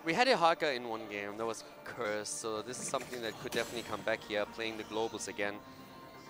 We had a Haka in one game that was cursed, so this is something that could definitely come back here, playing the globals again.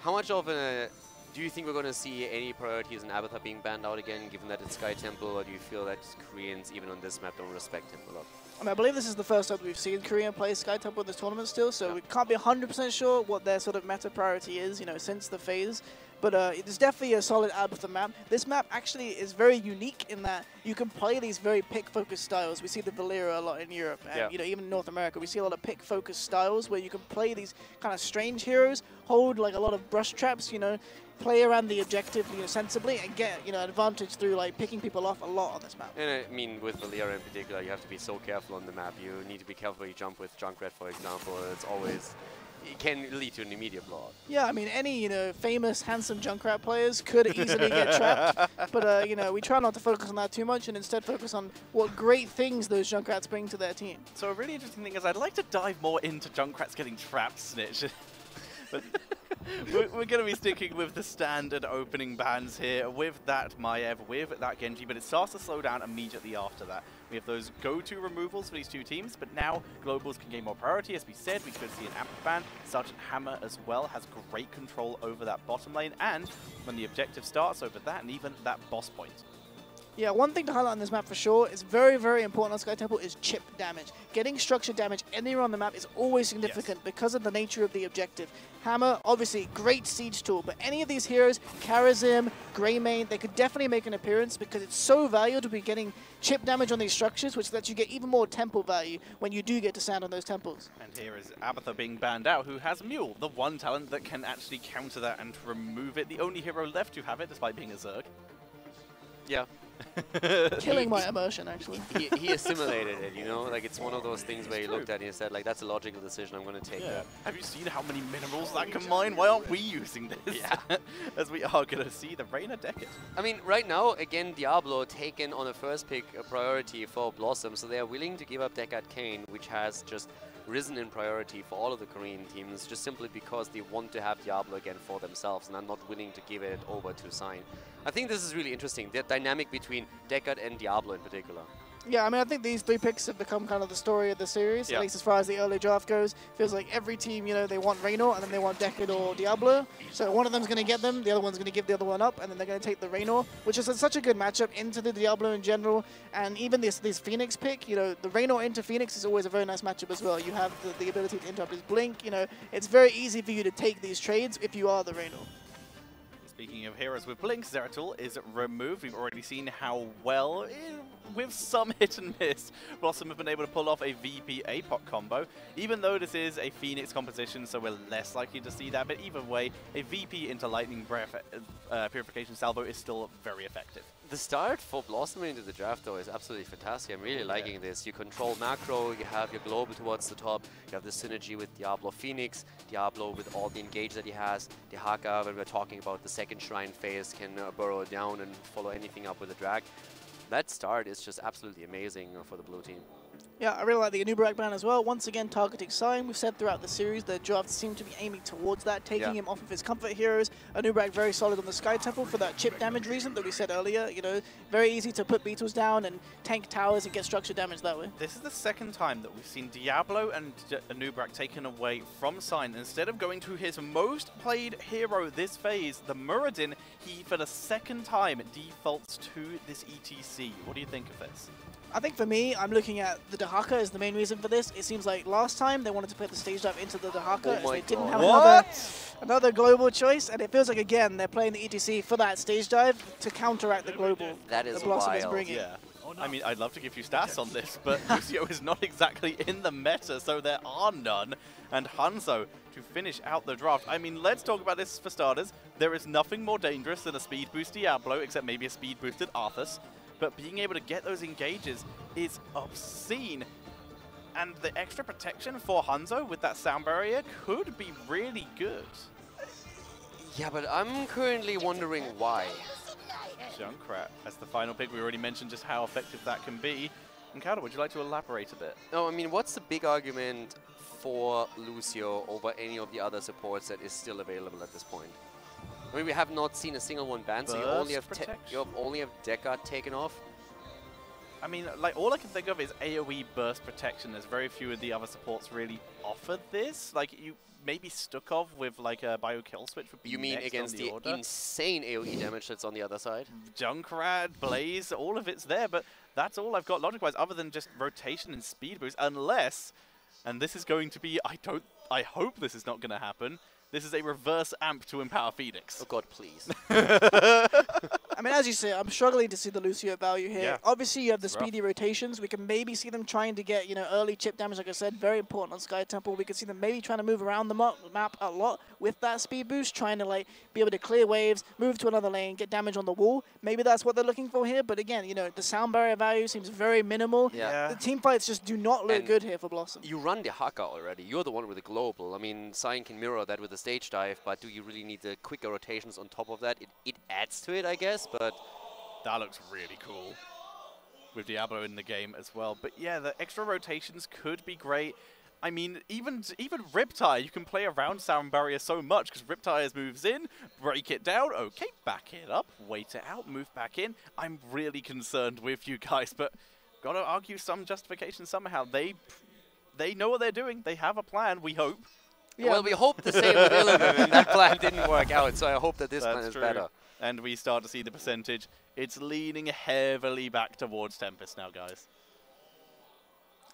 How much of a... Do you think we're going to see any priorities in Abathur being banned out again, given that it's Sky Temple, or do you feel that Koreans, even on this map, don't respect him a lot? I mean, I believe this is the first time we've seen Korea play Sky Temple in this tournament still, so we can't be 100% sure what their sort of meta priority is, you know, since the phase. But it's definitely a solid Abathur map. This map actually is very unique in that you can play these very pick-focused styles. We see the Valera a lot in Europe, and you know, even in North America, we see a lot of pick-focused styles where you can play these kind of strange heroes, hold like a lot of brush traps, you know, play around the objective, you know, sensibly, and get, you know, advantage through like picking people off a lot on this map. And I mean, with Valera in particular, you have to be so careful on the map. You need to be careful when you jump with Junkrat, for example. It's always... It can lead to an immediate blowout. Yeah, I mean, any, you know, famous, handsome Junkrat players could easily get trapped. But, you know, we try not to focus on that too much and instead focus on what great things those Junkrats bring to their team. So a really interesting thing is I'd like to dive more into Junkrats getting trapped, Snitch. But we're going to be sticking with the standard opening bans here, with that Maiev, with that Genji, but it starts to slow down immediately after that. We have those go-to removals for these two teams, but now Globals can gain more priority. As we said, we could see an Amp ban. Sergeant Hammer as well has great control over that bottom lane, and when the objective starts over that, and even that boss point. Yeah, one thing to highlight on this map for sure is very, very important on Sky Temple is chip damage. Getting structure damage anywhere on the map is always significant because of the nature of the objective. Hammer, obviously, great siege tool, but any of these heroes, Karazim, Greymane, they could definitely make an appearance because it's so valuable to be getting chip damage on these structures, which lets you get even more temple value when you do get to stand on those temples. And here is Abathur being banned out, who has Mule, the one talent that can actually counter that and remove it. The only hero left to have it, despite being a Zerg. Yeah. Killing my immersion, actually. He assimilated it, you know? Like, it's one of those things where he looked at it and he said, like, that's a logical decision, I'm going to take that. Have you seen how many minerals that can mine? Why aren't we using this? Yeah. As we are going to see the Reina deck it. I mean, right now, again, Diablo taken on a first pick a priority for BlossoM, so they are willing to give up Deckard Kane, which has just risen in priority for all of the Korean teams, just simply because they want to have Diablo again for themselves and are not willing to give it over to Sign. I think this is really interesting, the dynamic between Deckard and Diablo in particular. Yeah, I mean, I think these three picks have become kind of the story of the series, at least as far as the early draft goes. Feels like every team, you know, they want Reynor and then they want Deckard or Diablo. So one of them's going to get them, the other one's going to give the other one up, and then they're going to take the Reynor, which is such a good matchup into the Diablo in general. And even this Phoenix pick, you know, the Reynor into Phoenix is always a very nice matchup as well. You have the ability to interrupt his blink, you know, it's very easy for you to take these trades if you are the Reynor. Speaking of heroes with Blink, Zeratul is removed. We've already seen how well, with some hit and miss, BlossoM have been able to pull off a VP APOC combo. Even though this is a Phoenix composition, so we're less likely to see that, but either way, a VP into Lightning Breath Purification Salvo is still very effective. The start for BlossoM into the draft, though, is absolutely fantastic. I'm really liking this. You control macro, you have your global towards the top, you have the synergy with Diablo Phoenix, Diablo with all the engage that he has, the Haka, when we're talking about the second shrine phase, can burrow down and follow anything up with a drag. That start is just absolutely amazing for the blue team. Yeah, I really like the Anubarak ban as well. Once again, targeting Sign. We've said throughout the series the drafts seem to be aiming towards that, taking him off of his comfort heroes. Anubarak very solid on the Sky Temple for that chip damage reason that we said earlier. You know, very easy to put beetles down and tank towers and get structure damage that way. This is the second time that we've seen Diablo and Anubarak taken away from Sign. Instead of going to his most played hero this phase, the Muradin, he for the second time defaults to this ETC. What do you think of this? I think for me, I'm looking at the Dahaka as the main reason for this. It seems like last time they wanted to put the stage dive into the Dahaka as they didn't have another global choice, and it feels like, again, they're playing the ETC for that stage dive to counteract the global that is BlossoM is bringing. Yeah. I mean, I'd love to give you stats on this, but Lucio is not exactly in the meta, so there are none. And Hanzo to finish out the draft. I mean, let's talk about this for starters. There is nothing more dangerous than a speed boost Diablo, except maybe a speed boosted Arthas. But being able to get those engages is obscene. And the extra protection for Hanzo with that sound barrier could be really good. Yeah, but I'm currently wondering why. Junkrat as the final pick. We already mentioned just how effective that can be. And Kauda, would you like to elaborate a bit? No, I mean, what's the big argument for Lucio over any of the other supports that is still available at this point? I mean, we have not seen a single one banned, so you only have Deckard taken off. I mean, like, all I can think of is AoE burst protection. There's very few of the other supports really offer this. Like, you maybe Stukov with, like, a bio kill switch would be You mean next against on the order. insane AoE damage that's on the other side? Junkrat, Blaze, all of it's there, but that's all I've got logic-wise, other than just rotation and speed boost, unless, and this is going to be, I hope this is not going to happen, this is a reverse amp to empower Phoenix. Oh god, please. I mean, as you say, I'm struggling to see the Lucio value here. Yeah. Obviously, you have the speedy rotations. We can maybe see them trying to get, you know, early chip damage, like I said, very important on Sky Temple. We can see them maybe trying to move around the map a lot with that speed boost, trying to, like, be able to clear waves, move to another lane, get damage on the wall. Maybe that's what they're looking for here, but again, you know, the sound barrier value seems very minimal. Yeah. The team fights just do not look And good here for BlossoM. You run the Haka already. You're the one with the global. I mean, Cyan can mirror that with the stage dive, but do you really need the quicker rotations on top of that? It adds to it, I guess, but... That looks really cool with Diablo in the game as well. But yeah, the extra rotations could be great. I mean, even Riptide, you can play around Sound Barrier so much because Riptide moves in, break it down, okay, back it up, wait it out, move back in. I'm really concerned with you guys, but gotta argue some justification somehow. They know what they're doing. They have a plan, we hope. Yeah. Well, we hope the same with Illidan, and that plan didn't work out, so I hope that this plan is better. And we start to see the percentage. It's leaning heavily back towards Tempest now, guys.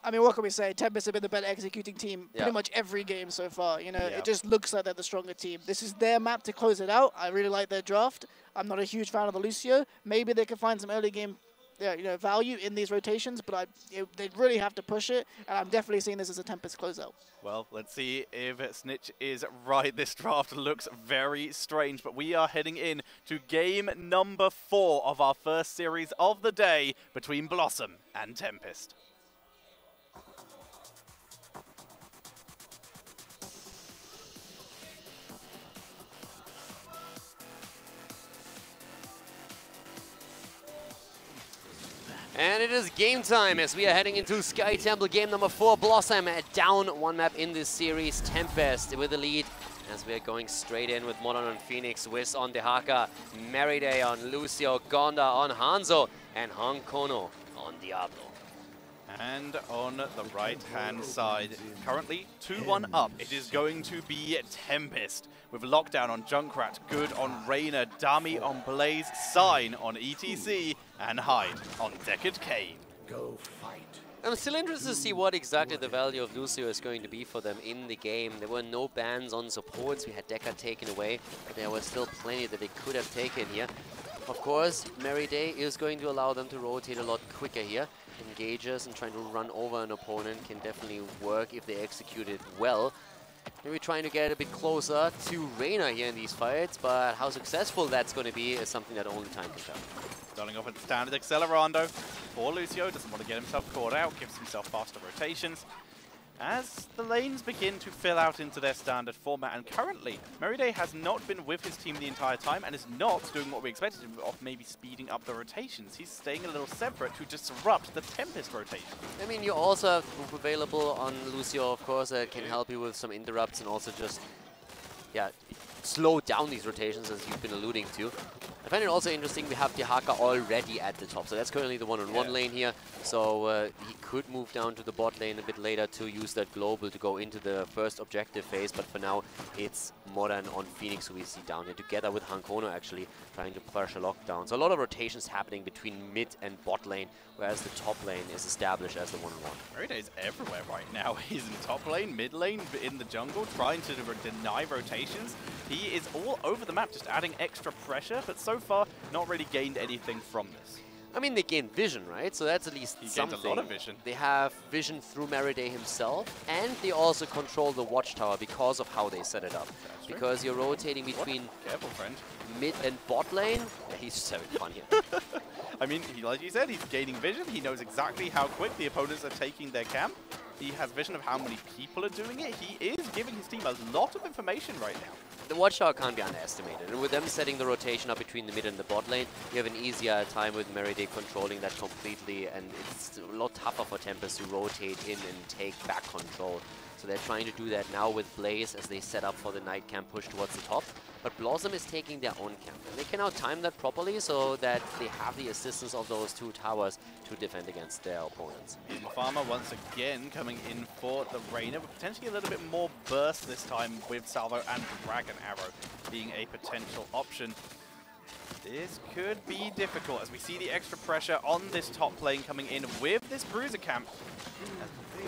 I mean, what can we say? Tempest have been the better executing team pretty much every game so far. You know, it just looks like they're the stronger team. This is their map to close it out. I really like their draft. I'm not a huge fan of the Lucio. Maybe they can find some early game value in these rotations, but they really have to push it, and I'm definitely seeing this as a Tempest closeout. Well, let's see if Snitch is right. This draft looks very strange, but we are heading in to game number 4 of our first series of the day between BlossoM and Tempest. And it is game time as we are heading into Sky Temple game number 4. BlossoM down 1 map in this series. Tempest with the lead as we are going straight in with Modern on Phoenix, Wiz on Dehaka, Merriday on Lucio, Gonda on Hanzo, and Hankono on Diablo. And on the right-hand side, currently 2-1 up. It is going to be Tempest with Lockdown on Junkrat, Good on Reyna, Dummy on Blaze, Sign on ETC, and Hyde on Decade Kane. Go fight. I'm still interested to see what exactly the value of Lucio is going to be for them in the game. There were no bans on supports. We had Deca taken away, but there was still plenty that they could have taken here. Of course, Merriday is going to allow them to rotate a lot quicker here. Engages and trying to run over an opponent can definitely work if they execute it well. Maybe trying to get a bit closer to Reyna here in these fights, but how successful that's going to be is something that only time can tell. Starting off with standard Accelerando for Lucio, doesn't want to get himself caught out, gives himself faster rotations. As the lanes begin to fill out into their standard format, and currently, Merriday has not been with his team the entire time and is not doing what we expected him of, maybe speeding up the rotations. He's staying a little separate to disrupt the Tempest rotation. I mean, you also have move available on Lucio, of course, that can help you with some interrupts and also just, slow down these rotations as you've been alluding to. I find it also interesting we have Dehaka already at the top, so that's currently the one-on-one lane here. So he could move down to the bot lane a bit later to use that global to go into the first objective phase, but for now it's Modern on Phoenix who we see down here, together with Hankono actually trying to push a lockdown. So a lot of rotations happening between mid and bot lane, whereas the top lane is established as the one-on-one. Meriday's everywhere right now. He's in top lane, mid lane, in the jungle, trying to deny rotations. He is all over the map, just adding extra pressure, but so far not really gained anything from this. I mean, they gained vision, right? So that's at least something. He gained a lot of vision. They have vision through Merriday himself, and they also control the watchtower because of how they set it up. That's because true. you're rotating between Careful, friend. mid and bot lane. Yeah, he's just having fun here. I mean, like you said, he's gaining vision. He knows exactly how quick the opponents are taking their camp. He has vision of how many people are doing it. He is giving his team a lot of information right now. The watchtower can't be underestimated, and with them setting the rotation up between the mid and the bot lane, you have an easier time with Merriday controlling that completely, and it's a lot tougher for Tempest to rotate in and take back control. So they're trying to do that now with Blaze as they set up for the night camp push towards the top. But BlossoM is taking their own camp. And they can now time that properly so that they have the assistance of those two towers to defend against their opponents. Farmer once again coming in for the Rainer, with potentially a little bit more burst this time with Salvo and Dragon Arrow being a potential option. This could be difficult as we see the extra pressure on this top lane coming in with this Bruiser camp.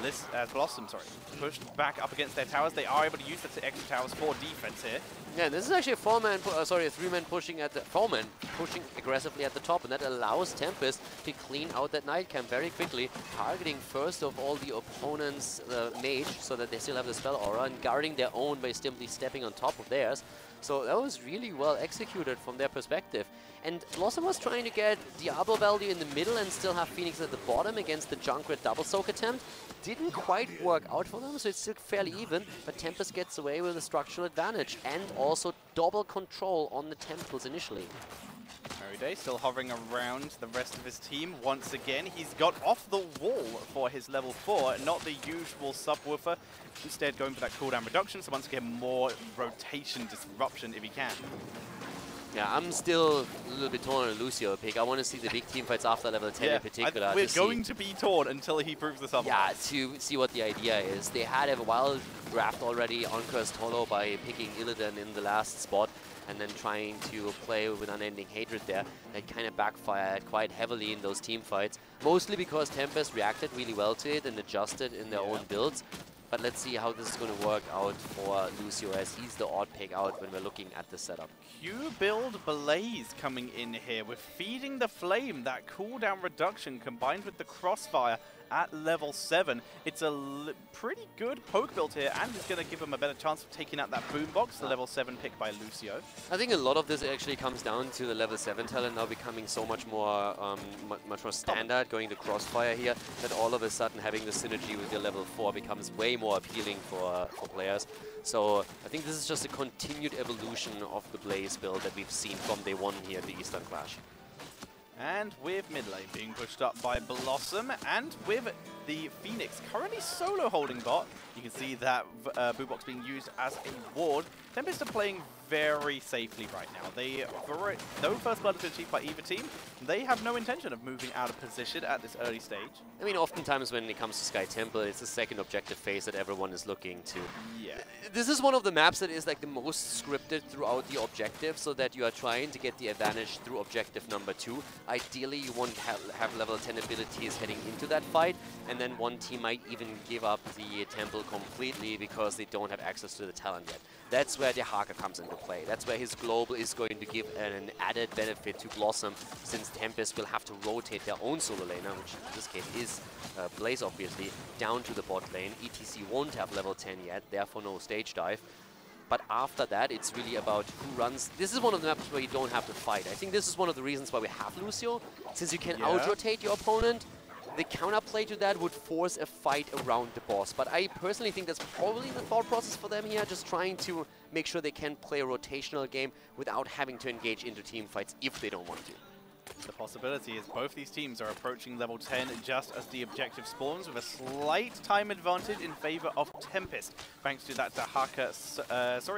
As BlossoM, pushed back up against their towers. They are able to use the extra towers for defense here. Yeah, this is actually a a three-man pushing at the four-man pushing aggressively at the top, and that allows Tempest to clean out that night camp very quickly, targeting first of all the opponent's mage, so that they still have the spell aura, and guarding their own by simply stepping on top of theirs. So that was really well executed from their perspective. And BlossoM was trying to get Diablo value in the middle and still have Phoenix at the bottom against the Junkrat double soak attempt. Didn't quite work out for them, so it's still fairly even, but Tempest gets away with a structural advantage and also double control on the temples initially. Day still hovering around the rest of his team. Once again, he's got off the wall for his level 4, not the usual subwoofer. Instead going for that cooldown reduction, so once again more rotation disruption if he can. Yeah, I'm still a little bit torn on Lucio pick. I want to see the big team fights after level 10 in particular. We're going to be torn until he proves this up. Yeah, to see what the idea is. They had a wild draft already on Cursed Hollow by picking Illidan in the last spot and then trying to play with Unending Hatred there. That kind of backfired quite heavily in those team fights, mostly because Tempest reacted really well to it and adjusted in their own builds. But let's see how this is going to work out for Lucio, as he's the odd pick out when we're looking at the setup. Q build Blaze coming in here with Feeding the Flame, that cooldown reduction combined with the Crossfire at level 7. It's a pretty good poke build here, and it's going to give him a better chance of taking out that Boombox, the level 7 pick by Lucio. I think a lot of this actually comes down to the level 7 talent now becoming so much more standard, going to Crossfire here, that all of a sudden having the synergy with your level 4 becomes way more appealing for players. So I think this is just a continued evolution of the Blaze build that we've seen from day one here at the Eastern Clash. And with mid lane being pushed up by BlossoM, and with the Phoenix currently solo holding bot, you can see that Boombox being used as a ward. Tempest are playing very safely right now. No first blood is achieved by either team. They have no intention of moving out of position at this early stage. I mean, oftentimes when it comes to Sky Temple, it's the second objective phase that everyone is looking to. Yeah. This is one of the maps that is like the most scripted throughout the objective, so that you are trying to get the advantage through objective number 2. Ideally, you won't have level 10 abilities heading into that fight, and then one team might even give up the temple completely because they don't have access to the talent yet. That's where the Haka comes into play. That's where his global is going to give an added benefit to BlossoM, since Tempest will have to rotate their own solo laner, which in this case is Blaze obviously, down to the bot lane. ETC won't have level 10 yet, therefore no stage dive. But after that, it's really about who runs. This is one of the maps where you don't have to fight. I think this is one of the reasons why we have Lucio, since you can out-rotate your opponent. The counterplay to that would force a fight around the boss. But I personally think that's probably the thought process for them here, just trying to make sure they can play a rotational game without having to engage into team fights if they don't want to. The possibility is both these teams are approaching level 10 just as the objective spawns, with a slight time advantage in favor of Tempest, thanks to that Dahaka,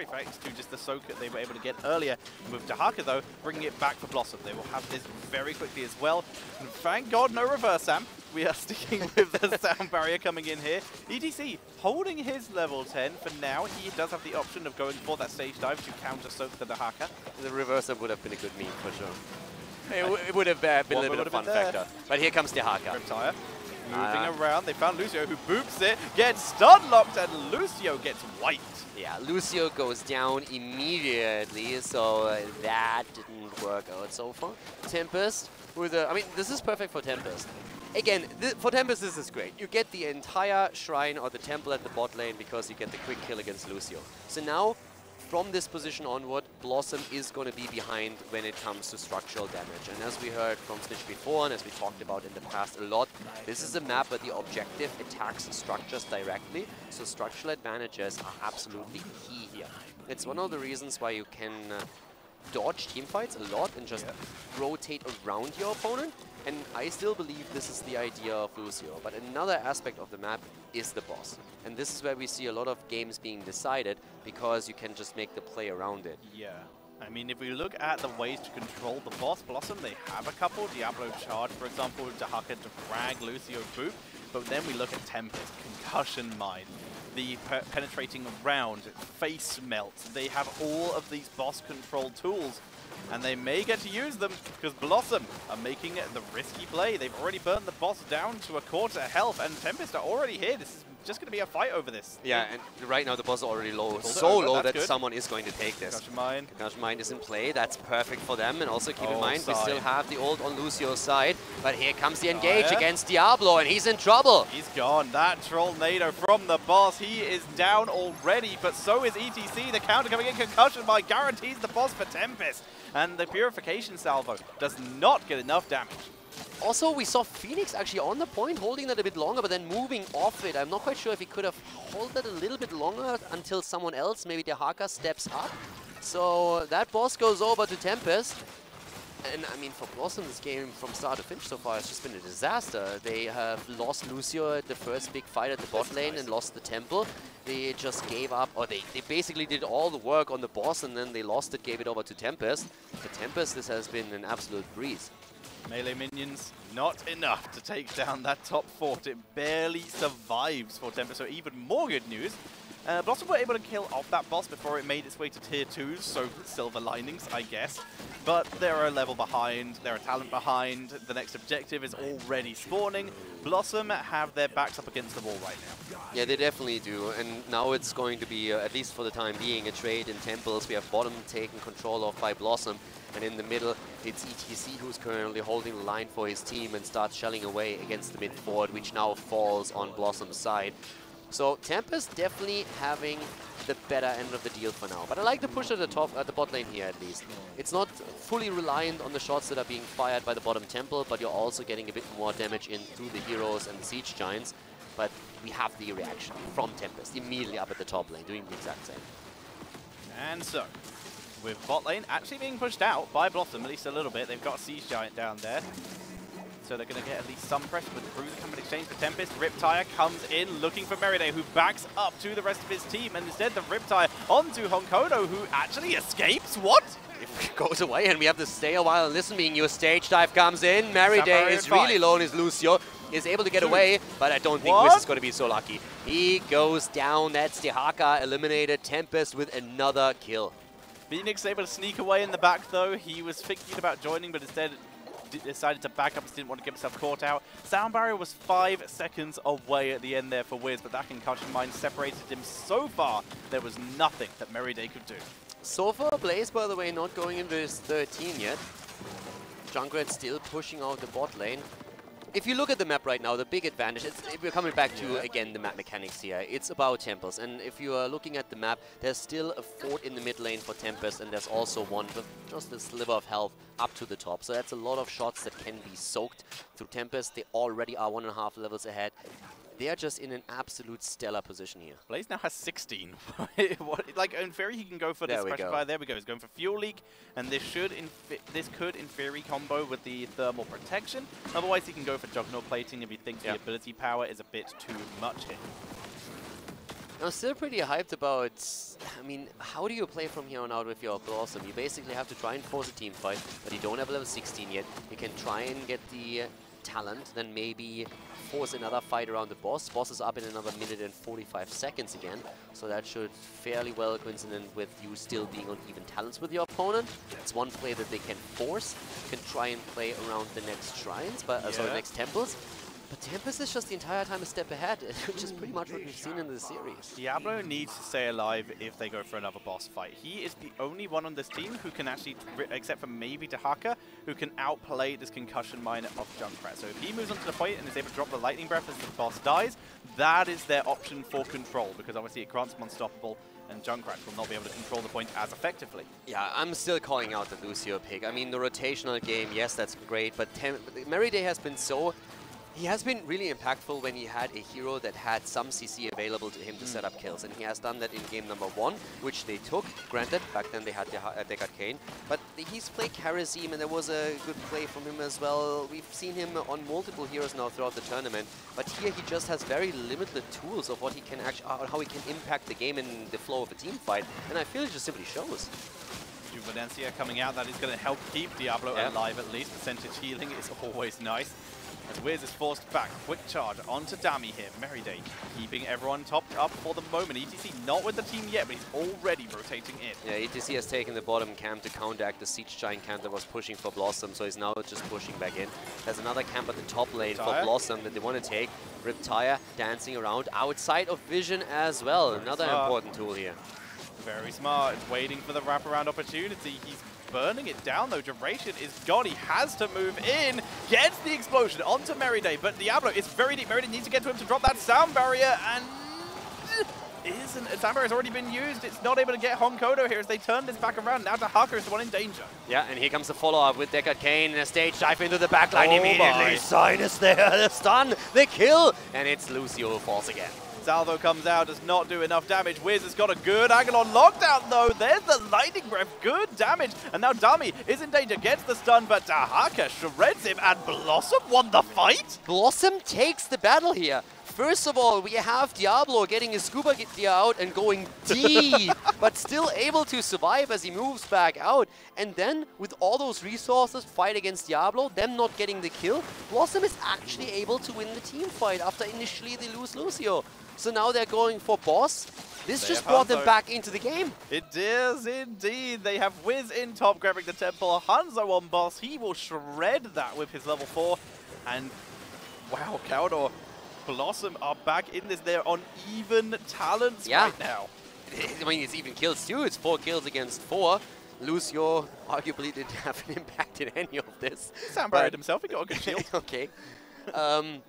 thanks to just the soak that they were able to get earlier. With Dahaka, though, bringing it back for BlossoM. They will have this very quickly as well. And thank God no reverse, Sam. We are sticking with the sound barrier coming in here. ETC holding his level 10 for now. He does have the option of going for that stage dive to counter soak the Dahaka. The reverse would have been a good meme for sure. It would have been a little bit of a fun factor. But here comes the Haka. Riptire moving around. They found Lucio, who boops it, gets stun locked, and Lucio gets wiped. Yeah, Lucio goes down immediately, so that didn't work out so far. Tempest with I mean, this is perfect for Tempest. Again, for Tempest, this is great. You get the entire shrine or the temple at the bot lane because you get the quick kill against Lucio. So now, from this position onward, BlossoM is going to be behind when it comes to structural damage. And as we heard from Snitch before, and as we talked about in the past a lot, this is a map where the objective attacks structures directly, so structural advantages are absolutely key here. It's one of the reasons why you can dodge teamfights a lot and just rotate around your opponent. And I still believe this is the idea of Lucio. But another aspect of the map is the boss. And this is where we see a lot of games being decided because you can just make the play around it. Yeah. I mean, if we look at the ways to control the boss, BlossoM, they have a couple. Diablo Charge, for example, Dahaka to frag, Lucio boot. But then we look at Tempest, Concussion Mine, the penetrating round, face melt. They have all of these boss control tools. And they may get to use them because BlossoM are making the risky play. They've already burnt the boss down to a quarter health, and Tempest are already here. This is just going to be a fight over this. Yeah, and right now the boss is already low. So low that someone is going to take this. Concussion Mine is in play. That's perfect for them. And also keep in mind, we still have the ult on Lucio's side. But here comes the engage against Diablo, and he's in trouble. He's gone. That Trollnado from the boss. He is down already, but so is ETC. The counter coming in. Concussion Mine guarantees the boss for Tempest. And the Purification Salvo does not get enough damage. Also, we saw Phoenix actually on the point, holding that a bit longer, but then moving off it. I'm not quite sure if he could have held that a little bit longer until someone else, maybe Dahaka, steps up. So that boss goes over to Tempest. And I mean, for BlossoM, this game from start to finish so far has just been a disaster. They have lost Lucio at the first big fight at the bot lane and lost the temple. They just gave up, or they basically did all the work on the boss and then they lost it, gave it over to Tempest. For Tempest, this has been an absolute breeze. Melee minions, not enough to take down that top fort. It barely survives for Tempest, so even more good news. BlossoM were able to kill off that boss before it made its way to tier 2s, so silver linings, I guess. But they're a level behind, they're a talent behind, the next objective is already spawning. BlossoM have their backs up against the wall right now. Yeah, they definitely do, and now it's going to be, at least for the time being, a trade in temples. We have bottom taken control of by BlossoM, and in the middle, it's ETC who's currently holding the line for his team and starts shelling away against the mid forward, which now falls on BlossoM's side. So Tempest definitely having the better end of the deal for now. But I like the push at the top, at the bot lane here at least. It's not fully reliant on the shots that are being fired by the bottom temple, but you're also getting a bit more damage in through the heroes and the siege giants. But we have the reaction from Tempest immediately up at the top lane, doing the exact same. And so, with bot lane actually being pushed out by BlossoM, at least a little bit. They've got a siege giant down there. So they're going to get at least some pressure with the Bruiser coming in exchange for Tempest. Riptire comes in looking for Meriday, who backs up to the rest of his team. And instead, the Riptire onto Honkodo, who actually escapes. What? It goes away, and we have to stay a while and listen. Being your stage dive comes in. Meriday is really low, and his Lucio is able to get away, but I don't think Wiz is going to be so lucky. He goes down. That's Dahaka eliminated. Tempest with another kill. Phoenix able to sneak away in the back, though. He was thinking about joining, but instead decided to back up, didn't want to get himself caught out. Sound barrier was 5 seconds away at the end there for Wiz, but that concussion mine separated him so far, there was nothing that Meriday could do. So far, Blaze, by the way, not going into his 13 yet. Junkrat still pushing out the bot lane. If you look at the map right now, the big advantage, we're coming back to, again, the map mechanics here. It's about temples, and if you are looking at the map, there's still a fort in the mid lane for Tempest, and there's also one with just a sliver of health up to the top. So that's a lot of shots that can be soaked through Tempest. They already are 1.5 levels ahead. They are just in an absolute stellar position here. Blaze now has 16. Like, in theory, he can go for this pressure fire. There we go. He's going for Fuel Leak, and this could, in theory, combo with the thermal protection. Otherwise, he can go for Juggernaut Plating if he thinks the ability power is a bit too much here. I'm still pretty hyped about, I mean, how do you play from here on out with your BlossoM? You basically have to try and force a team fight, but you don't have level 16 yet. You can try and get the talent, then maybe force another fight around the boss. Boss is up in another minute and 45 seconds again, so that should fairly well coincident with you still being on even talents with your opponent. It's one play that they can force. You can try and play around the next shrines, but sorry, next temples. But Tempest is just the entire time a step ahead, which is pretty much what we've seen in the series. Diablo needs to stay alive if they go for another boss fight. He is the only one on this team who can actually, except for maybe Dahaka, who can outplay this concussion mine of Junkrat. So if he moves onto the point and is able to drop the lightning breath as the boss dies, that is their option for control, because obviously it grants him unstoppable, and Junkrat will not be able to control the point as effectively. Yeah, I'm still calling out the Lucio pick. I mean, the rotational game, yes, that's great, but Meriday has been so He has been really impactful when he had a hero that had some CC available to him to set up kills, and he has done that in game number 1, which they took. Granted, back then they had Deckard Cain, but he's played Karazim, and there was a good play from him as well. We've seen him on multiple heroes now throughout the tournament, but here he just has very limited tools of what he can actually, how he can impact the game and the flow of a team fight, and I feel it just simply shows. Juvenencia coming out, that is going to help keep Diablo alive at least. Percentage healing is always nice. As Wiz is forced back, quick charge onto Dami here. Merryday keeping everyone topped up for the moment. ETC not with the team yet, but he's already rotating in. Yeah, ETC has taken the bottom camp to counteract the Siege Giant camp that was pushing for BlossoM, so he's now just pushing back in. There's another camp at the top lane for BlossoM that they want to take. Riptire dancing around outside of vision as well. Another important tool here. Very smart. It's waiting for the wraparound opportunity. He's burning it down though. Duration is gone. He has to move in. Gets the explosion onto Merryday, but Diablo is very deep. Merryday needs to get to him to drop that sound barrier, and sound barrier has already been used. It's not able to get Honkodo here as they turn this back around. Now Dahaka is the one in danger. Yeah, and here comes the follow-up with Deckard Cain and a stage dive into the backline immediately. Sign is there, the stun, the kill, and it's Lucio who falls again. Salvo comes out, does not do enough damage. Wiz has got a good angle on lockdown though. There's the lightning breath, good damage. And now Dami is in danger, gets the stun, but Dahaka shreds him, and BlossoM won the fight. BlossoM takes the battle here. First of all, we have Diablo getting his scuba gear out and going deep, but still able to survive as he moves back out. And then, with all those resources, fight against Diablo, them not getting the kill, BlossoM is actually able to win the team fight after initially they lose Lucio. So now they're going for boss. This just brought them back into the game. It is indeed. They have Wiz in top, grabbing the temple. Hanzo on boss. He will shred that with his level 4. And wow, Caldor, BlossoM are back in this. They're on even talents right now. I mean, it's even kills too. It's 4 kills against 4. Lucio arguably didn't have an impact in any of this. Sam buried himself. He got a good shield. Okay. No,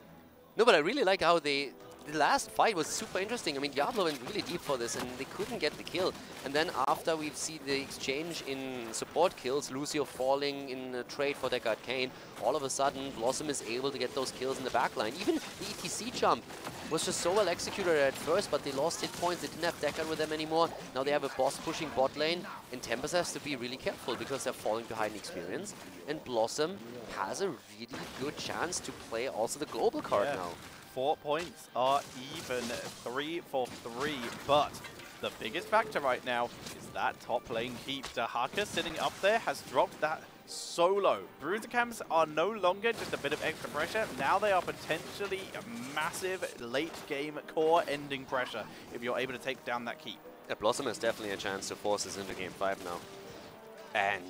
but I really like how the last fight was super interesting. I mean, Diablo went really deep for this, and they couldn't get the kill. And then after we've seen the exchange in support kills, Lucio falling in a trade for Deckard Cain, all of a sudden, BlossoM is able to get those kills in the backline. Even the ETC jump was just so well executed at first, but they lost hit points. They didn't have Deckard with them anymore. Now they have a boss pushing bot lane, and Tempest has to be really careful because they're falling behind in experience. And BlossoM has a really good chance to play also the global card now. 4 points are even, 3 for 3, but the biggest factor right now is that top lane keep. Dahaka sitting up there has dropped that so low. Bruiser camps are no longer just a bit of extra pressure. Now they are potentially a massive late game core ending pressure if you're able to take down that keep. BlossoM has definitely a chance to force this into game 5 now. And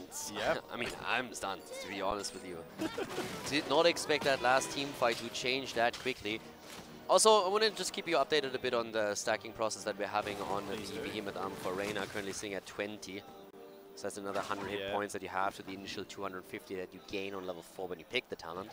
I mean, I'm stunned, to be honest with you. Did not expect that last team fight to change that quickly. Also, I want to just keep you updated a bit on the stacking process that we're having on the Behemoth Arm for Reyna, currently sitting at 20. So that's another 100 hit points that you have to the initial 250 that you gain on level 4 when you pick the talent.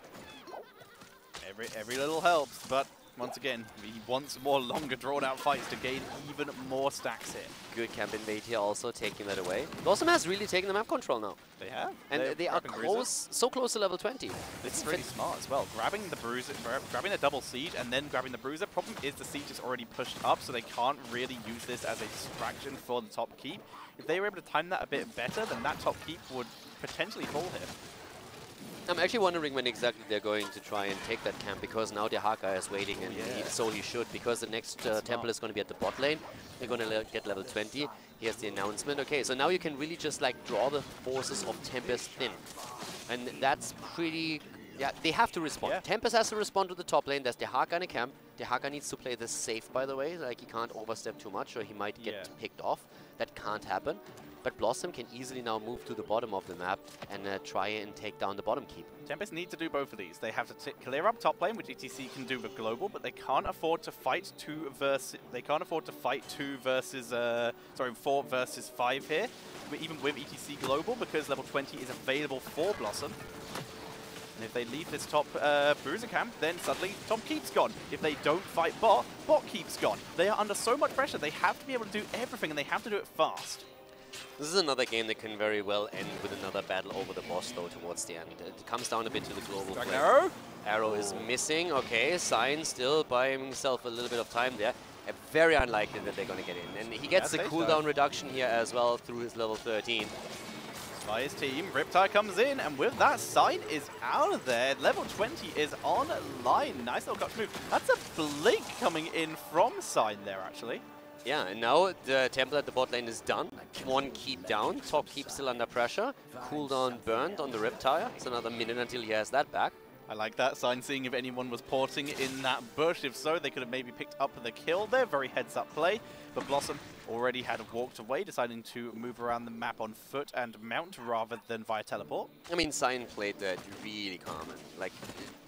Every little helps, but once again, he wants more longer drawn-out fights to gain even more stacks here. Good camp invade here also, taking that away. BlossoM has really taken the map control now. They have. And they are close, so close to level 20. This is really smart as well. Grabbing the Bruiser, grabbing the double siege and then grabbing the Bruiser. Problem is the siege is already pushed up, so they can't really use this as a distraction for the top keep. If they were able to time that a bit better, then that top keep would potentially fall here. I'm actually wondering when exactly they're going to try and take that camp, because now Dahaka is waiting, and so he should, because the next temple is going to be at the bot lane. They're going to get level 20. Here's the announcement. Okay, so now you can really just like draw the forces of Tempest thin. And that's pretty... Yeah, they have to respond. Tempest has to respond to the top lane. There's Dahaka in a camp. Dahaka needs to play this safe, by the way. Like, he can't overstep too much or he might get picked off. That can't happen. But BlossoM can easily now move to the bottom of the map and try and take down the bottom keep. Tempest need to do both of these. They have to clear up top lane, which ETC can do with global, but they can't afford to fight 4 versus 5 here, even with ETC global, because level 20 is available for BlossoM. And if they leave this top Bruiser camp, then suddenly top keep's gone. If they don't fight bot keep's gone. They are under so much pressure. They have to be able to do everything, and they have to do it fast. This is another game that can very well end with another battle over the boss, though, towards the end. It comes down a bit to the global play. Arrow? Arrow is missing. Okay, Sign still buying himself a little bit of time there. Very unlikely that they're going to get in. And he gets the cooldown reduction here as well through his level 13. By his team, Riptide comes in, and with that, Sign is out of there. Level 20 is online. Nice little clutch move. That's a blink coming in from Sign there, actually. Yeah, and now the temple at the bot lane is done. One keep down, top keep still under pressure. Cooldown burned on the Riptide. It's another minute until he has that back. I like that Sign, seeing if anyone was porting in that bush. If so, they could have maybe picked up the kill there. Very heads-up play. But BlossoM already had walked away, deciding to move around the map on foot and mount rather than via teleport. I mean, Sign played that really calm. Like,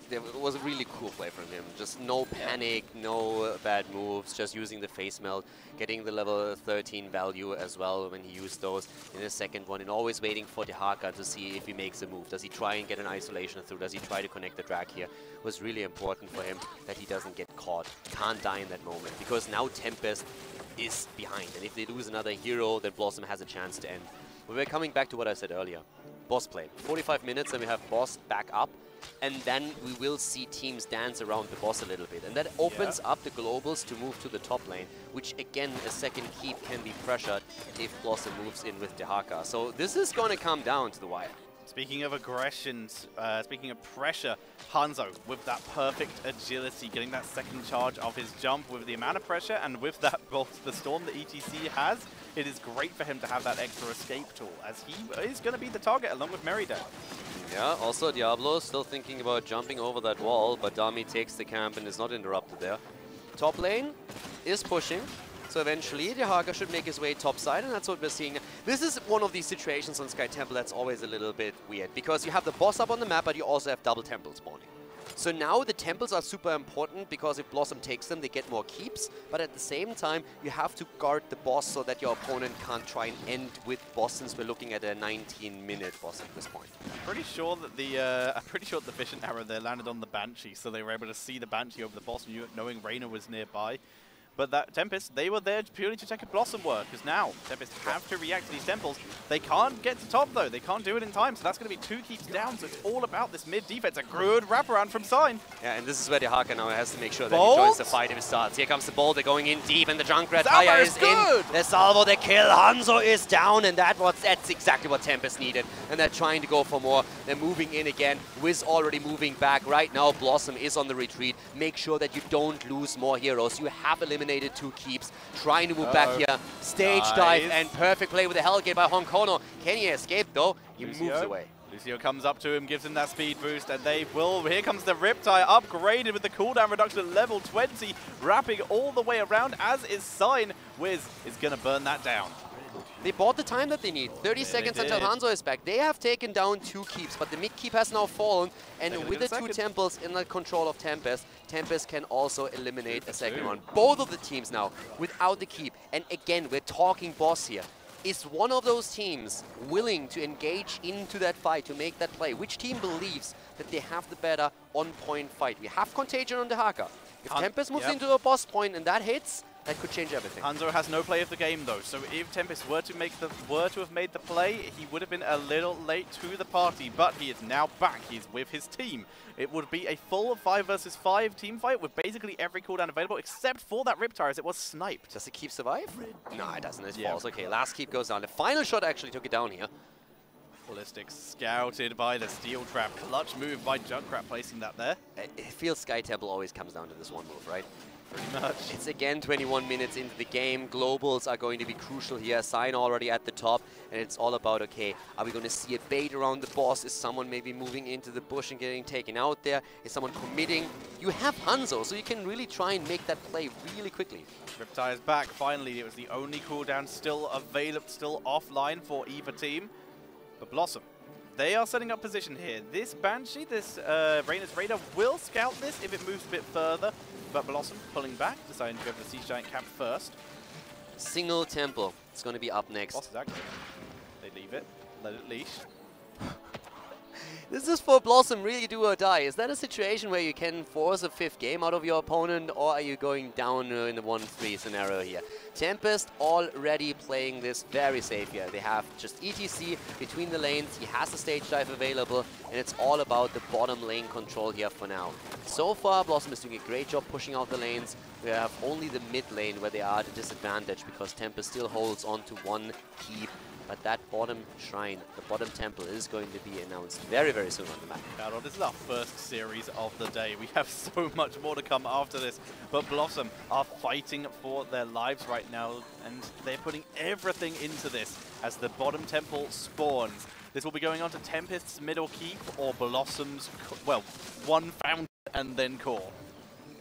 it was a really cool play from him. Just no panic, no bad moves, just using the face melt, getting the level 13 value as well when he used those in the second one, and always waiting for the Haka to see if he makes a move. Does he try and get an isolation through? Does he try to connect the drag here? It was really important for him that he doesn't get caught. Can't die in that moment, because now Tempest is behind, and if they lose another hero, then BlossoM has a chance to end. But we're coming back to what I said earlier. Boss play. 45 minutes, and we have boss back up. And then we will see teams dance around the boss a little bit. And that opens up the globals to move to the top lane, which again, a second keep can be pressured if BlossoM moves in with the Haka. So this is going to come down to the wire. Speaking of aggressions, speaking of pressure, Hanzo with that perfect agility, getting that second charge of his jump with the amount of pressure and with that the storm that ETC has, it is great for him to have that extra escape tool, as he is going to be the target along with Merida. Yeah, also Diablo still thinking about jumping over that wall, but Dami takes the camp and is not interrupted there. Top lane is pushing. So eventually, the Haka should make his way topside, and that's what we're seeing. This is one of these situations on Sky Temple that's always a little bit weird, because you have the boss up on the map, but you also have double temples spawning. So now the temples are super important, because if BlossoM takes them, they get more keeps, but at the same time, you have to guard the boss so that your opponent can't try and end with boss, since we're looking at a 19-minute boss at this point. I'm pretty sure that the Vision Arrow there landed on the Banshee, so they were able to see the Banshee over the boss, knowing Reyna was nearby. But that Tempest, they were there purely to check if BlossoM worked, because now Tempest have to react to these temples. They can't get to top, though. They can't do it in time, so that's going to be 2 keeps down. So it's all about this mid defense. A good wraparound from Sign. Yeah, and this is where the Haka now has to make sure that he joins the fight if it starts. Here comes the Bolt. They're going in deep, and the Junkrat Fire is in. The salvo, the kill. Hanzo is down, and that's exactly what Tempest needed. And they're trying to go for more. They're moving in again. Wiz already moving back. Right now, BlossoM is on the retreat. Make sure that you don't lose more heroes. You have eliminated 2 keeps, trying to move back here. Stage dive and perfect play with the Hellgate by Honkono. Can he escape though? He moves away. Lucio comes up to him, gives him that speed boost, and they will. Here comes the Riptide, upgraded with the cooldown reduction at level 20, wrapping all the way around, as is Sign. Wiz is going to burn that down. They bought the time that they need. 30 seconds until Hanzo is back. They have taken down 2 keeps, but the mid keep has now fallen. And with the 2 temples in the control of Tempest, Tempest can also eliminate a second one. Both of the teams now without the keep. And again, we're talking boss here. Is one of those teams willing to engage into that fight, to make that play? Which team believes that they have the better on-point fight? We have Contagion on the Haka. If Tempest moves into a boss point and that hits, that could change everything. Hanzo has no play of the game though, so if Tempest were to have made the play, he would have been a little late to the party, but he is now back. He's with his team. It would be a full 5 versus 5 team fight with basically every cooldown available except for that Riptide, as it was sniped. Does the keep survive? No, it doesn't. It falls. Okay, last keep goes down. The final shot actually took it down here. Ballistic scouted by the Steel Trap. Clutch move by Junkrat placing that there. It feels Sky Temple always comes down to this one move, right? Pretty much. It's again 21 minutes into the game. Globals are going to be crucial here. Sign already at the top, and it's all about, okay, are we going to see a bait around the boss? Is someone maybe moving into the bush and getting taken out there? Is someone committing? You have Hanzo, so you can really try and make that play really quickly. Riptide is back. Finally, it was the only cooldown still available, still offline for either team. But BlossoM, they are setting up position here. This Banshee, this Reyna's Raider will scout this if it moves a bit further. But BlossoM pulling back, deciding to go for the Siege Giant camp first. Single temple. It's going to be up next. Boss is active. They leave it. Let it leash. This is for BlossoM, really do or die. Is that a situation where you can force a 5th game out of your opponent, or are you going down in the 1-3 scenario here? Tempest already playing this very safe here. They have just ETC between the lanes, he has the stage dive available, and it's all about the bottom lane control here for now. So far, BlossoM is doing a great job pushing out the lanes. We have only the mid lane where they are at a disadvantage because Tempest still holds on to 1 keep. But that bottom shrine, the bottom temple, is going to be announced very, very soon on the map. Carol, this is our first series of the day. We have so much more to come after this. But BlossoM are fighting for their lives right now, and they're putting everything into this as the bottom temple spawns. This will be going on to Tempest's middle keep or BlossoM's, well, one fountain and then core.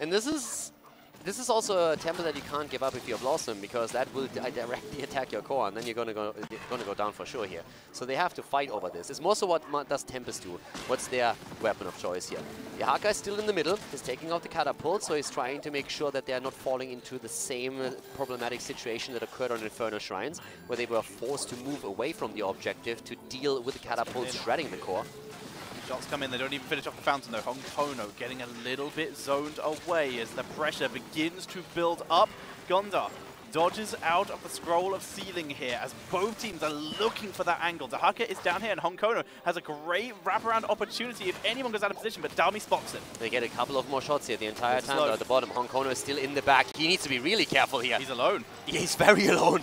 And this is also a temple that you can't give up if you're BlossoM, because that will directly attack your core, and then you're gonna go down for sure here. So they have to fight over this. It's more so what does Tempest do? What's their weapon of choice here? Yahaka is still in the middle. He's taking out the catapult, so he's trying to make sure that they're not falling into the same problematic situation that occurred on Inferno Shrines, where they were forced to move away from the objective to deal with the catapults shredding the core. Shots come in, they don't even finish off the fountain though. Honkono getting a little bit zoned away as the pressure begins to build up. Gondar dodges out of the scroll of ceiling here as both teams are looking for that angle. Dahaka is down here and Honkono has a great wraparound opportunity if anyone goes out of position, but Dami spots it. They get a couple of more shots here the entire time. They're at the bottom. Honkono is still in the back. He needs to be really careful here. He's alone. He's very alone.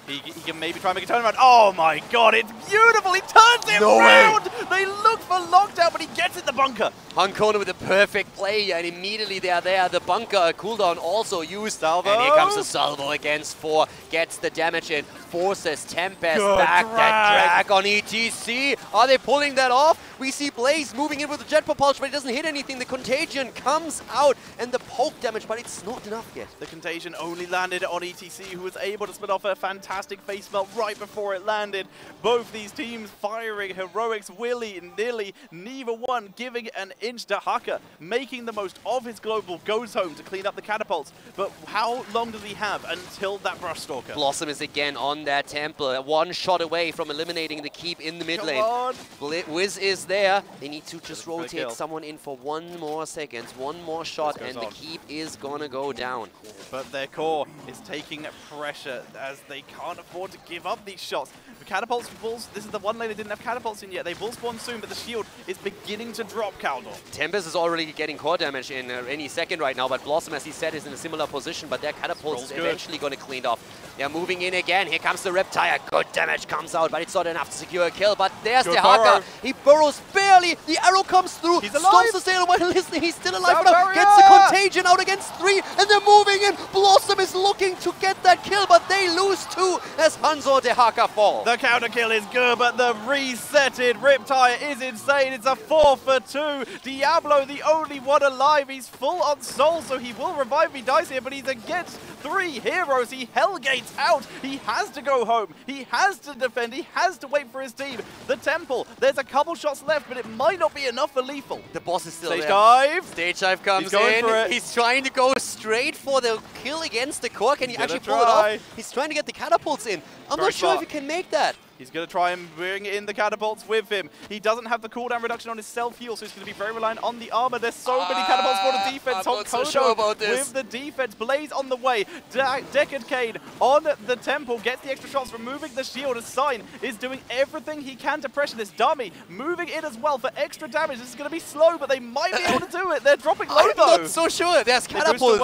He can maybe try and make a turnaround. Oh my god, it's beautiful! He turns it around! They look for lockdown, but he gets in the bunker. Honkono with a perfect play, and immediately they are there. The bunker cooldown also used. Salvo. And here comes the salvo against 4. Gets the damage in. Forces Tempest back. That drag on ETC. Are they pulling that off? We see Blaze moving in with the jet propulsion, but it doesn't hit anything. The contagion comes out, and the poke damage, but it's not enough yet. The contagion only landed on ETC, who was able to split off a fantastic face melt right before it landed. Both these teams firing heroics willy-nilly. Neither one giving an inch. Dahaka making the most of his global, goes home to clean up the catapults. But how long does he have until that Brush Stalker? BlossoM is again on that temple, 1 shot away from eliminating the keep in the mid lane. Wiz is there. They need to just rotate someone in for 1 more second, 1 more shot, and the keep is gonna go down. But their core is taking pressure as they can't afford to give up these shots. The catapults will, this is the one lane that didn't have catapults in yet. They will spawn soon, but the shield is beginning to drop, Caldor. Tempest is already getting core damage in any second right now, but BlossoM, as he said, is in a similar position, but their catapults is eventually going to clean off. They're moving in again. Here comes the Reptile. Good damage comes out, but it's not enough to secure a kill. But there's the Haka. He burrows barely. The arrow comes through. He's alive. Stops the sail while listening. He's still alive. Gets the contagion out against 3, and they're moving in. BlossoM is looking to get that kill, but they lose 2 as Hanzo de Haka fall. The counter kill is good, but the resetted Riptire is insane. It's a 4 for 2. Diablo, the only one alive. He's full on soul, so he will revive if he dies here, but he's against 3 heroes. He hellgates out. He has to go home. He has to defend. He has to wait for his team. The temple, there's a couple shots left, but it might not be enough for lethal. The boss is still there. Stage dive. Stage dive comes in. He's trying to go straight for the kill against the core. Can he actually pull it off? He's trying to get the catapults in. I'm not sure if he can make that. He's going to try and bring in the catapults with him. He doesn't have the cooldown reduction on his self-heal, so he's going to be very reliant on the armor. There's so many catapults for the defense. I'm not so sure about this. With the defense. Blaze on the way. Decade on the temple. Gets the extra shots, removing the shield. Sign is doing everything he can to pressure this dummy. Moving in as well for extra damage. This is going to be slow, but they might be able to do it. They're dropping low, though. I'm not so sure. There's catapults.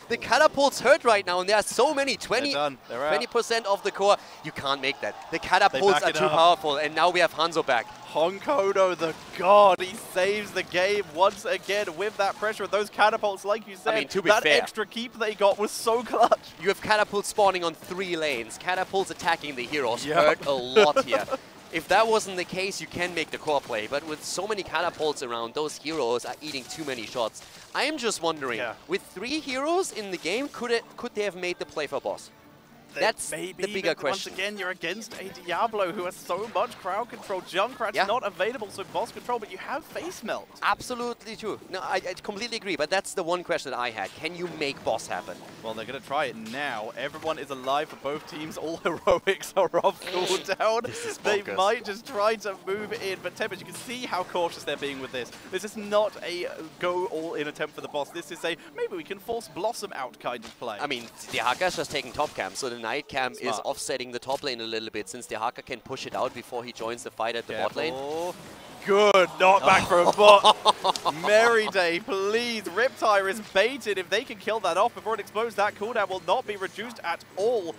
The catapults hurt right now, and there are so many. 20% of the core. You can't make that. The catapults are too powerful. And now we have Hanzo back. Honkono, the god, he saves the game once again with that pressure. Those catapults, like you said, I mean, to be fair, extra keep they got was so clutch. You have catapults spawning on 3 lanes. Catapults attacking the heroes hurt a lot here. If that wasn't the case, you can make the core play. But with so many catapults around, those heroes are eating too many shots. I am just wondering, with 3 heroes in the game, could they have made the play for boss? That's maybe the bigger question. Once again, you're against a Diablo who has so much crowd control. Junkrat's not available, so boss control, but you have face melt. Absolutely true. No, I completely agree, but that's the one question that I had. Can you make boss happen? Well, they're going to try it now. Everyone is alive for both teams. All heroics are off cooldown. They might just try to move in, but Tempest, you can see how cautious they're being with this. This is not a go all-in attempt for the boss. This is a maybe we can force BlossoM out kind of play. I mean, the Haka's just taking top camp, so the night camp is offsetting the top lane a little bit, since the Haka can push it out before he joins the fight at the bot lane. Good knockback for a bot. Merry Day, please. Riptire is baited. If they can kill that off before it explodes, that cooldown will not be reduced at all.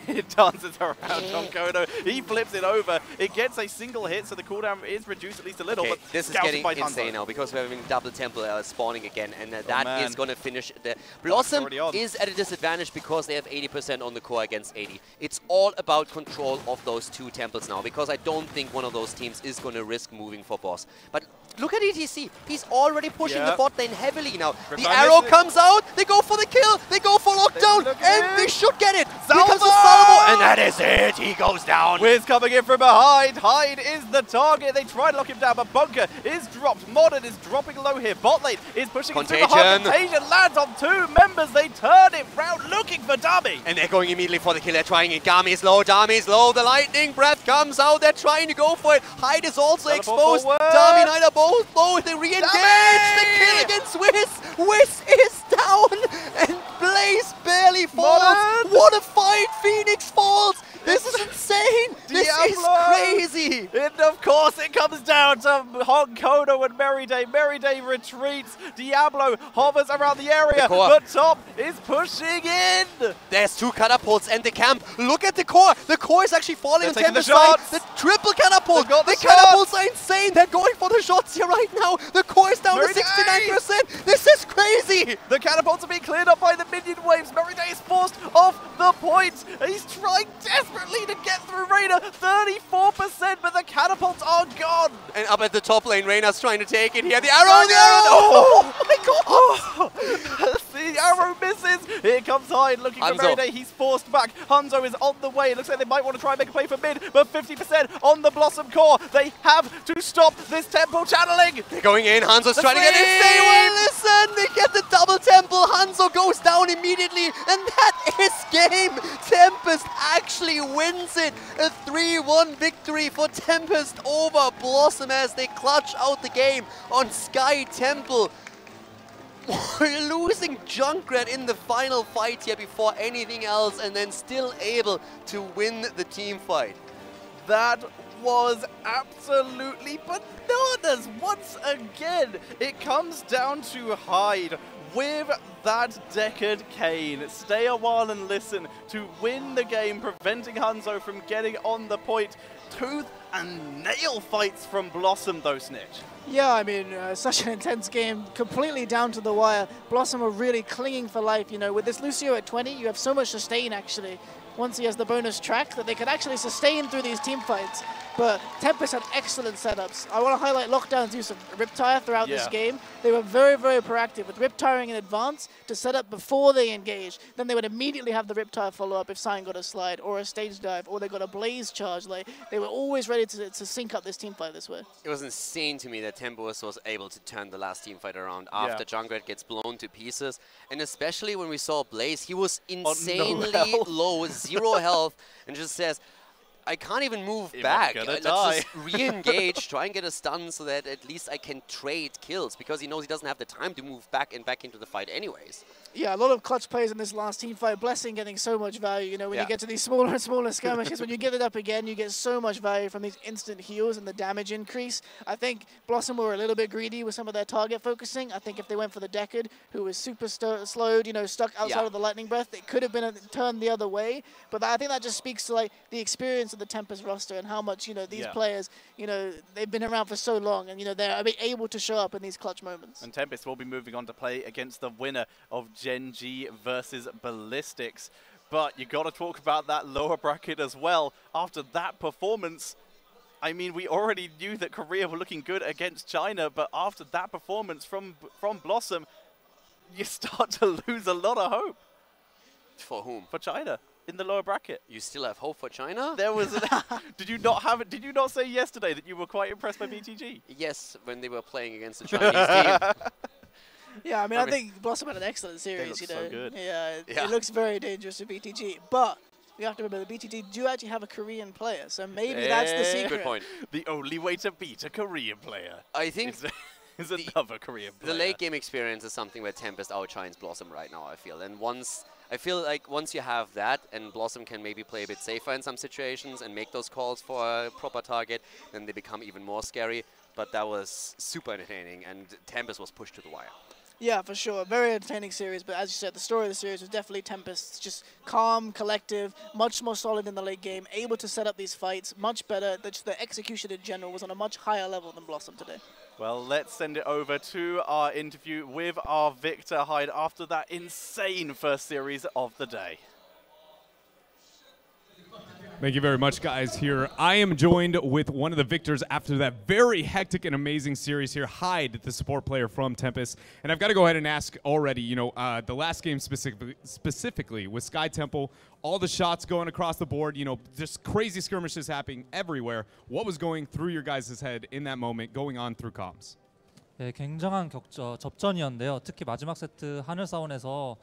It dances around on Kodo. He flips it over. It gets a single hit, so the cooldown is reduced at least a little. Okay, but this is getting insane now because we're having double temple spawning again, and that is going to finish. The BlossoM is at a disadvantage because they have 80% on the core against 80. It's all about control of those two temples now, because I don't think one of those teams is going to risk moving for boss. But look at ETC. He's already pushing the bot lane heavily now. The arrow comes out. They go for the kill. They go for lockdown, and they should get it. Here comes the Salvo, and that is it. He goes down. Wiz coming in from behind. Hyde is the target. They try to lock him down, but Bunker is dropped. Modern is dropping low here. Bot lane is pushing into the heart. Contagion lands on two members. They turn it round looking for Dami. And they're going immediately for the kill. They're trying it. Dami is low. Dami is low. The lightning breath comes out. They're trying to go for it. Hyde is also exposed. Dami and Hyde are both low. They re-engage. The kill against Wiz. Wiz is down. And Blaze barely falls. What a fight. Phoenix falls. This is insane. This is crazy. And of course it comes down to Hong Kodo and Merry Day. Merry Day retreats. Diablo hovers around the area, but Top is pushing in. There's two catapults and the camp. Look at the core. The core is actually falling on Tempest side. The triple catapult. The catapults are insane. They're going for the shots here right now. The core is down to 69%. This is crazy. The catapults are being cleared up by the minion waves. Merry Day is forced off the point. He's trying desperately to get through Reyna. 34%, but the catapults are gone. And up at the top lane, Reyna's trying to take it here. The arrow, the arrow. Oh my god. The arrow misses. Here comes Hyde looking for Merry Day. He's forced back. Hanzo is on the way. It looks like they might want to try and make a play for mid, but 50% on the BlossoM core. They have to stop this temple channeling. They're going in. Hanzo's trying to get in. Stay away. Listen, they get the double temple. Hanzo goes down immediately, and that is game. Tempest actually wins it. A 3-1 victory for Tempest over BlossoM as they clutch out the game on Sky Temple. Losing Junkrat in the final fight here before anything else, and then still able to win the team fight. That was absolutely bananas once again. It comes down to Hyde with that Deckard Cane. Stay a while and listen to win the game, preventing Hanzo from getting on the point. Tooth and nail fights from BlossoM though, Snitch. Yeah, I mean, such an intense game, completely down to the wire. BlossoM are really clinging for life, you know. With this Lucio at 20, you have so much sustain, actually, once he has the bonus track, that they can actually sustain through these team fights. But Tempest had excellent setups. I want to highlight Lockdown's use of Riptire throughout this game. They were very, very proactive with Riptiring in advance to set up before they engaged. Then they would immediately have the Riptire follow-up if Sign got a slide or a stage dive or they got a Blaze charge. Like, they were always ready to sync up this team fight this way. It was insane to me that Tempest was able to turn the last team fight around after Junkrat gets blown to pieces. And especially when we saw Blaze, he was insanely low, 0 health, and just says, I can't even move back. Let's just re-engage, try and get a stun so that at least I can trade kills, because he knows he doesn't have the time to move back into the fight anyways. Yeah, a lot of clutch plays in this last team fight. Blessing getting so much value, you know, when you get to these smaller and smaller skirmishes, when you give it up again, you get so much value from these instant heals and the damage increase. I think BlossoM were a little bit greedy with some of their target focusing. I think if they went for the Deckard, who was super slowed, you know, stuck outside of the lightning breath, it could have been turned the other way. But I think that just speaks to, like, the experience of the Tempest roster and how much, you know, these players, you know, they've been around for so long and, you know, they're able to show up in these clutch moments. And Tempest will be moving on to play against the winner of Gen G versus Ballistics. But you got to talk about that lower bracket as well. After that performance, I mean, we already knew that Korea were looking good against China, but after that performance from BlossoM, you start to lose a lot of hope. For whom? For China. in the lower bracket. You still have hope for China? There was. Did you not have it? Did you not say yesterday that you were quite impressed by BTG? Yes, when they were playing against the Chinese team. Yeah, I mean, I think BlossoM had an excellent series. They look so good. Yeah, Yeah. it looks very dangerous to BTG, but we have to remember that BTG do actually have a Korean player, so maybe that's the secret. Good point. The only way to beat a Korean player I think is another Korean player. the late game experience is something where Tempest outshines BlossoM right now, I feel. And I feel like once you have that and BlossoM can maybe play a bit safer in some situations and make those calls for a proper target, then they become even more scary. But that was super entertaining, and Tempest was pushed to the wire. Yeah, for sure. Very entertaining series, but as you said, the story of the series was definitely Tempest. Just calm, collective, much more solid in the late game, able to set up these fights much better. The execution in general was on a much higher level than BlossoM today. Well, let's send it over to our interview with our Victor Hyde after that insane first series of the day. Thank you very much, guys. Here I am joined with one of the victors after that very hectic and amazing series here, Hyde, the support player from Tempest. And I've got to go ahead and ask already, you know, the last game specifically with Sky Temple, all the shots going across the board, you know, just crazy skirmishes happening everywhere. What was going through your guys' head in that moment, going on through comms? 네, 굉장한 접전이었는데요. 특히 마지막 세트 하늘사원에서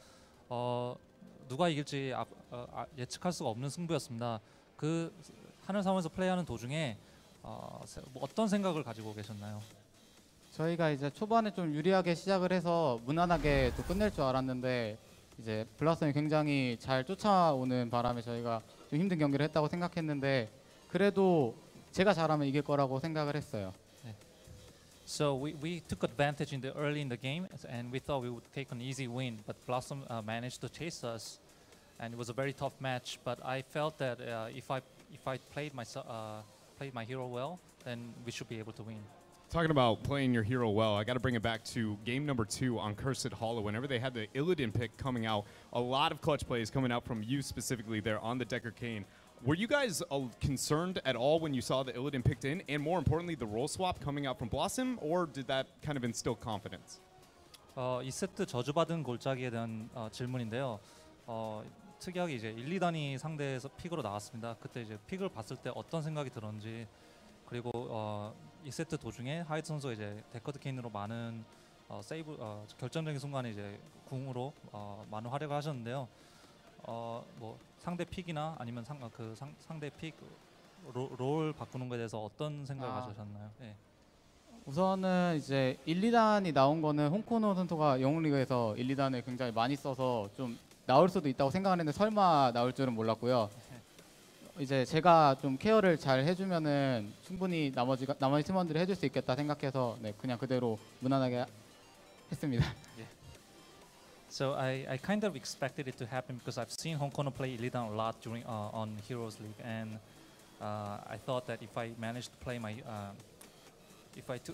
누가 이길지 예측할 수가 없는 승부였습니다. 그 하늘사원에서 플레이하는 도중에 어떤 생각을 가지고 계셨나요? 저희가 이제 초반에 좀 유리하게 시작을 해서 무난하게 또 끝낼 줄 알았는데 이제 블라썸이 굉장히 잘 쫓아오는 바람에 저희가 좀 힘든 경기를 했다고 생각했는데 그래도 제가 잘하면 이길 거라고 생각을 했어요. So we took advantage early in the game, and we thought we would take an easy win, but BlossoM managed to chase us, and it was a very tough match. But I felt that if I played my hero well, then we should be able to win. Talking about playing your hero well, I got to bring it back to game number 2 on Cursed Hollow. Whenever they had the Illidan pick coming out, a lot of clutch plays coming out from you specifically there on the Decker Kane. Were you guys concerned at all when you saw the Illidan picked in, and more importantly, the role swap coming out from BlossoM, or did that kind of instill confidence? 이 세트 저주받은 골짜기에 대한 질문인데요. 특이하게 이제 1, 2단이 상대에서 픽으로 나왔습니다. 그때 이제 픽을 봤을 때 어떤 생각이 들었는지, 그리고 이 세트 도중에 하이드 선수가 이제 데커드 케인으로 많은 세이브 결정적인 순간에 이제 궁으로 많은 활약을 하셨는데요. 뭐 상대 픽이나 아니면 상대 픽 롤 바꾸는 거에 대해서 어떤 생각을 가지셨나요? 네. 우선은 이제 1, 2단이 나온 거는 홍코노 선수가 영웅리그에서 1, 2단을 굉장히 많이 써서 좀 나올 수도 있다고 생각을 했는데 설마 나올 줄은 몰랐고요. 이제 제가 좀 케어를 잘 해주면은 충분히 나머지 팀원들이 해줄 수 있겠다 생각해서 네, 그냥 그대로 무난하게 했습니다. So I kind of expected it to happen because I've seen Honkono play Illidan a lot during on Heroes League, and I thought that if I managed to play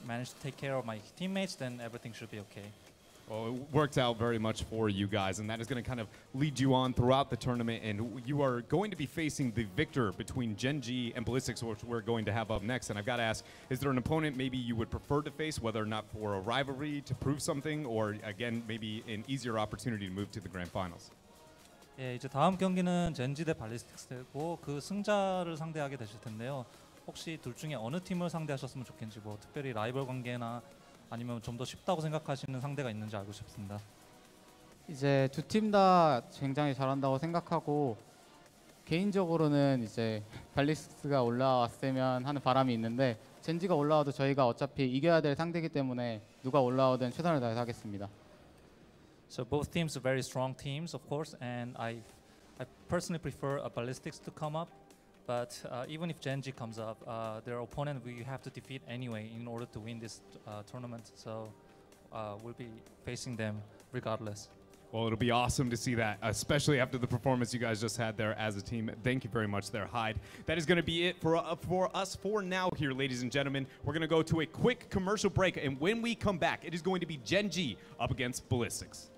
managed to take care of my teammates, then everything should be okay. Well, it worked out very much for you guys, and that is going to kind of lead you on throughout the tournament. And you are going to be facing the victor between Gen G and Ballistics, which we're going to have up next. And I've got to ask, is there an opponent maybe you would prefer to face, whether or not for a rivalry to prove something, or again maybe an easier opportunity to move to the grand finals? 예, 이제 다음 경기는 젠지 대 발리스틱스고 그 승자를 상대하게 되실 텐데요. 혹시 둘 중에 어느 팀을 상대하셨으면 좋겠는지, 뭐 특별히 라이벌 관계나 아니면 좀 더 쉽다고 생각하시는 상대가 있는지 알고 싶습니다. 이제 두 팀 다 굉장히 잘한다고 생각하고 개인적으로는 이제 발리스가 올라왔으면 하는 바람이 있는데 젠지가 올라와도 저희가 어차피 이겨야 될 상대이기 때문에 누가 올라오든 최선을 다해서 하겠습니다. So both teams are very strong teams, of course, and I personally prefer a Ballistics to come up. But even if Gen G comes up, their opponent we have to defeat anyway in order to win this tournament. So we'll be facing them regardless. Well, it'll be awesome to see that, especially after the performance you guys just had there as a team. Thank you very much there, Hyde. That is going to be it for us for now here, ladies and gentlemen. We're going to go to a quick commercial break, and when we come back, it is going to be Gen G up against Ballistics.